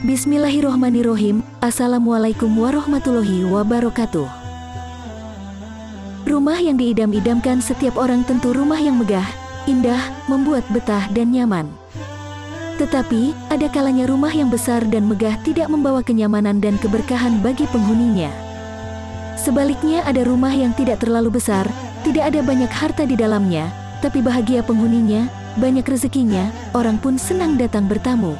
Bismillahirrohmanirrohim. Assalamualaikum warahmatullahi wabarakatuh. Rumah yang diidam-idamkan setiap orang tentu rumah yang megah, indah, membuat betah dan nyaman. Tetapi, ada kalanya rumah yang besar dan megah tidak membawa kenyamanan dan keberkahan bagi penghuninya. Sebaliknya, ada rumah yang tidak terlalu besar, tidak ada banyak harta di dalamnya, tapi bahagia penghuninya, banyak rezekinya, orang pun senang datang bertamu.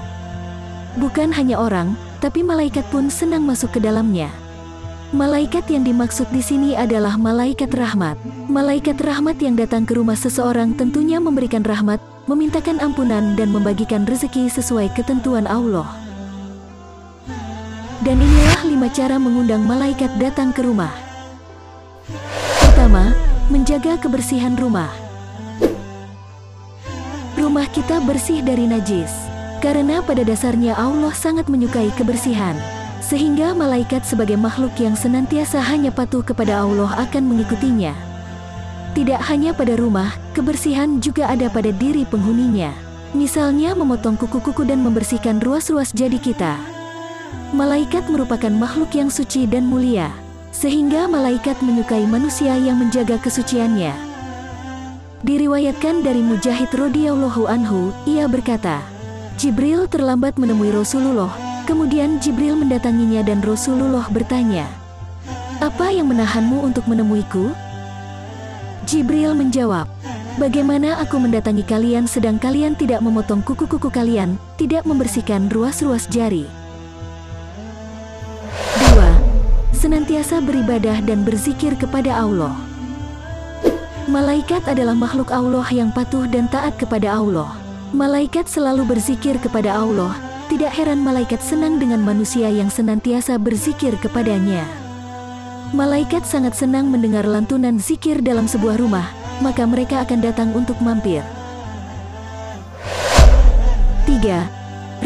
Bukan hanya orang, tapi malaikat pun senang masuk ke dalamnya. Malaikat yang dimaksud di sini adalah malaikat rahmat. Malaikat rahmat yang datang ke rumah seseorang tentunya memberikan rahmat, memintakan ampunan dan membagikan rezeki sesuai ketentuan Allah. Dan inilah 5 cara mengundang malaikat datang ke rumah. Pertama, menjaga kebersihan rumah. Rumah kita bersih dari najis. Karena pada dasarnya Allah sangat menyukai kebersihan, sehingga malaikat sebagai makhluk yang senantiasa hanya patuh kepada Allah akan mengikutinya. Tidak hanya pada rumah, kebersihan juga ada pada diri penghuninya. Misalnya memotong kuku-kuku dan membersihkan ruas-ruas jadi kita. Malaikat merupakan makhluk yang suci dan mulia, sehingga malaikat menyukai manusia yang menjaga kesuciannya. Diriwayatkan dari Mujahid radhiyallahu anhu, ia berkata, Jibril terlambat menemui Rasulullah, kemudian Jibril mendatanginya dan Rasulullah bertanya, "Apa yang menahanmu untuk menemuiku?" Jibril menjawab, "Bagaimana aku mendatangi kalian sedang kalian tidak memotong kuku-kuku kalian, tidak membersihkan ruas-ruas jari?" 2. Senantiasa beribadah dan berzikir kepada Allah. Malaikat adalah makhluk Allah yang patuh dan taat kepada Allah. Malaikat selalu berzikir kepada Allah, tidak heran malaikat senang dengan manusia yang senantiasa berzikir kepadanya. Malaikat sangat senang mendengar lantunan zikir dalam sebuah rumah, maka mereka akan datang untuk mampir. 3.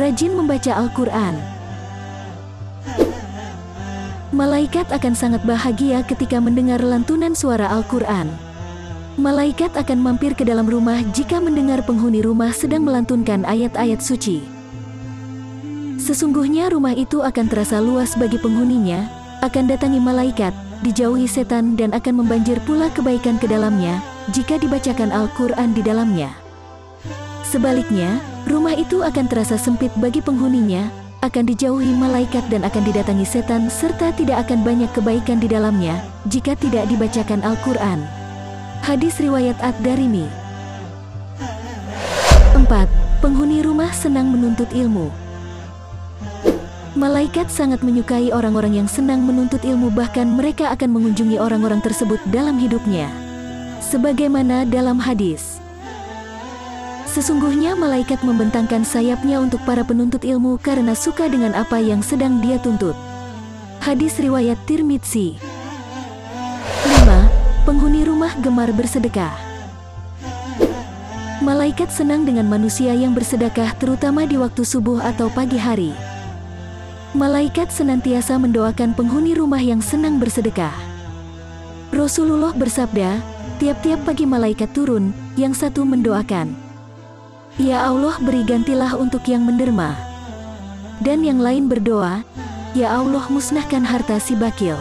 Rajin membaca Al-Quran. Malaikat akan sangat bahagia ketika mendengar lantunan suara Al-Quran. Malaikat akan mampir ke dalam rumah jika mendengar penghuni rumah sedang melantunkan ayat-ayat suci. Sesungguhnya rumah itu akan terasa luas bagi penghuninya, akan datangi malaikat, dijauhi setan dan akan membanjir pula kebaikan ke dalamnya, jika dibacakan Al-Quran di dalamnya. Sebaliknya, rumah itu akan terasa sempit bagi penghuninya, akan dijauhi malaikat dan akan didatangi setan serta tidak akan banyak kebaikan di dalamnya, jika tidak dibacakan Al-Quran. Hadis riwayat Ad-Darimi. 4. Penghuni rumah senang menuntut ilmu. Malaikat sangat menyukai orang-orang yang senang menuntut ilmu, bahkan mereka akan mengunjungi orang-orang tersebut dalam hidupnya. Sebagaimana dalam hadis, sesungguhnya malaikat membentangkan sayapnya untuk para penuntut ilmu karena suka dengan apa yang sedang dia tuntut. Hadis riwayat Tirmidzi. 5. Penghuni rumah gemar bersedekah. Malaikat senang dengan manusia yang bersedekah, terutama di waktu subuh atau pagi hari. Malaikat senantiasa mendoakan penghuni rumah yang senang bersedekah. Rasulullah bersabda, tiap-tiap pagi malaikat turun, yang satu mendoakan, "Ya Allah, beri gantilah untuk yang menderma." Dan yang lain berdoa, "Ya Allah, musnahkan harta si bakil."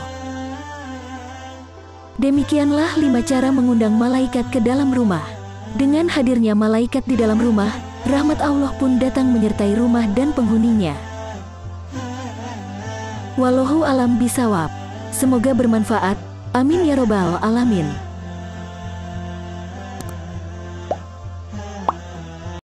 Demikianlah 5 cara mengundang malaikat ke dalam rumah. Dengan hadirnya malaikat di dalam rumah, rahmat Allah pun datang menyertai rumah dan penghuninya. Wallahu alam bisawab. Semoga bermanfaat. Amin ya robbal alamin.